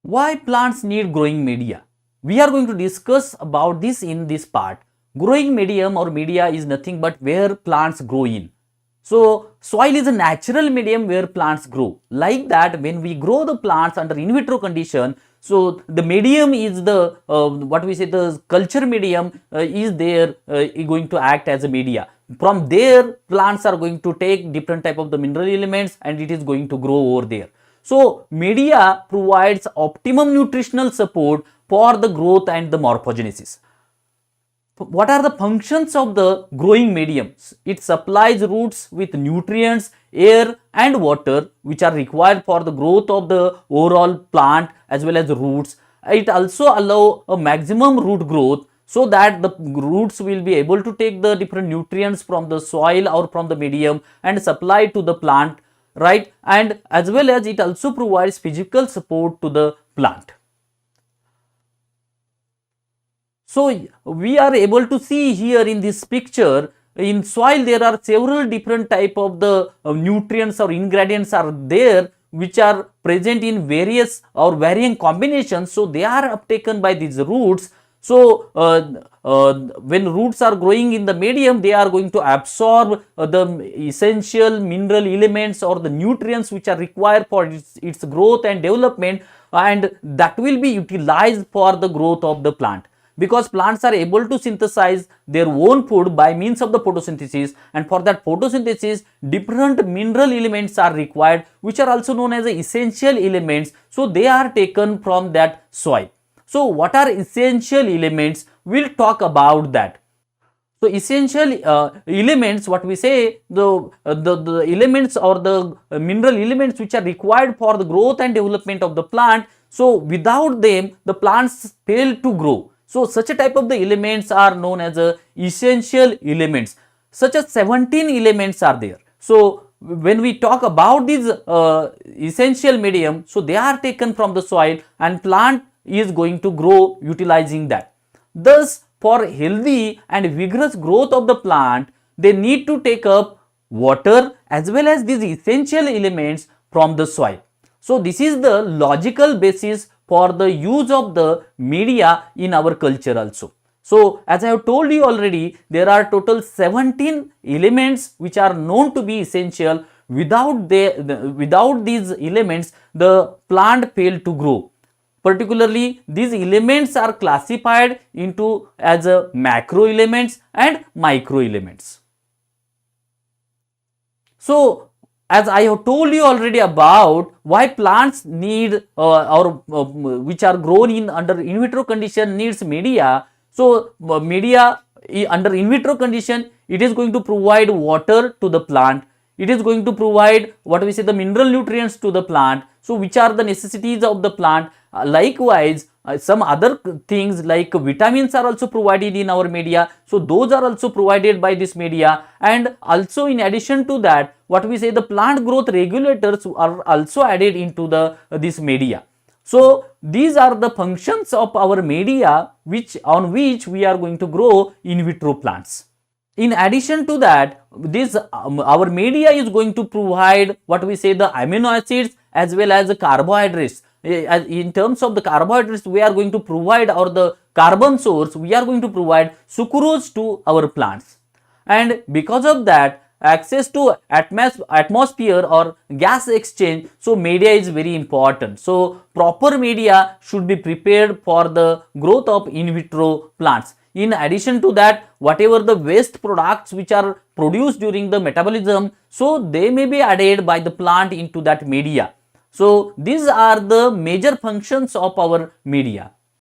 Why plants need growing media? We are going to discuss about this in this part. Growing medium or media is nothing but where plants grow in. So, soil is a natural medium where plants grow. Like that, when we grow the plants under in vitro condition, so the medium is the what we say the culture medium is there going to act as a media. From there, plants are going to take different type of the mineral elements and it is going to grow over there. So, media provides optimum nutritional support for the growth and the morphogenesis. What are the functions of the growing mediums? It supplies roots with nutrients, air and water which are required for the growth of the overall plant as well as the roots. It also allows a maximum root growth so that the roots will be able to take the different nutrients from the soil or from the medium and supply to the plant, right? And as well as it also provides physical support to the plant. So, we are able to see here in this picture, in soil there are several different type of the nutrients or ingredients are there which are present in various or varying combinations. So, they are uptaken by these roots. So, when roots are growing in the medium, they are going to absorb the essential mineral elements or the nutrients which are required for its growth and development, and that will be utilized for the growth of the plant. Because plants are able to synthesize their own food by means of the photosynthesis, and for that photosynthesis different mineral elements are required which are also known as the essential elements. So, they are taken from that soil. So, what are essential elements? We will talk about that. So, essential elements, what we say, the elements or the mineral elements which are required for the growth and development of the plant. So, without them the plants fail to grow. So, such a type of the elements are known as essential elements. Such as 17 elements are there. So, when we talk about these essential medium, so they are taken from the soil and plant is going to grow utilizing that. Thus, for healthy and vigorous growth of the plant, they need to take up water as well as these essential elements from the soil. So, this is the logical basis for the use of the media in our culture also. So, as I have told you already, there are total 17 elements which are known to be essential. Without these elements, the plant fail to grow. Particularly, these elements are classified into as macro elements and micro elements. So, as I have told you already about why plants need which are grown in under in vitro condition needs media. So, media under in vitro condition, it is going to provide water to the plant. It is going to provide what we say the mineral nutrients to the plant. So, which are the necessities of the plant. Likewise, some other things like vitamins are also provided in our media. So, those are also provided by this media, and also in addition to that, what we say the plant growth regulators are also added into this media. So, these are the functions of our media on which we are going to grow in vitro plants. In addition to that, this our media is going to provide what we say the amino acids as well as the carbohydrates. In terms of the carbohydrates, we are going to provide, or the carbon source, we are going to provide sucrose to our plants. And because of that, access to atmosphere or gas exchange, so media is very important. So, proper media should be prepared for the growth of in vitro plants. In addition to that, whatever the waste products which are produced during the metabolism, so they may be added by the plant into that media. So, these are the major functions of our media.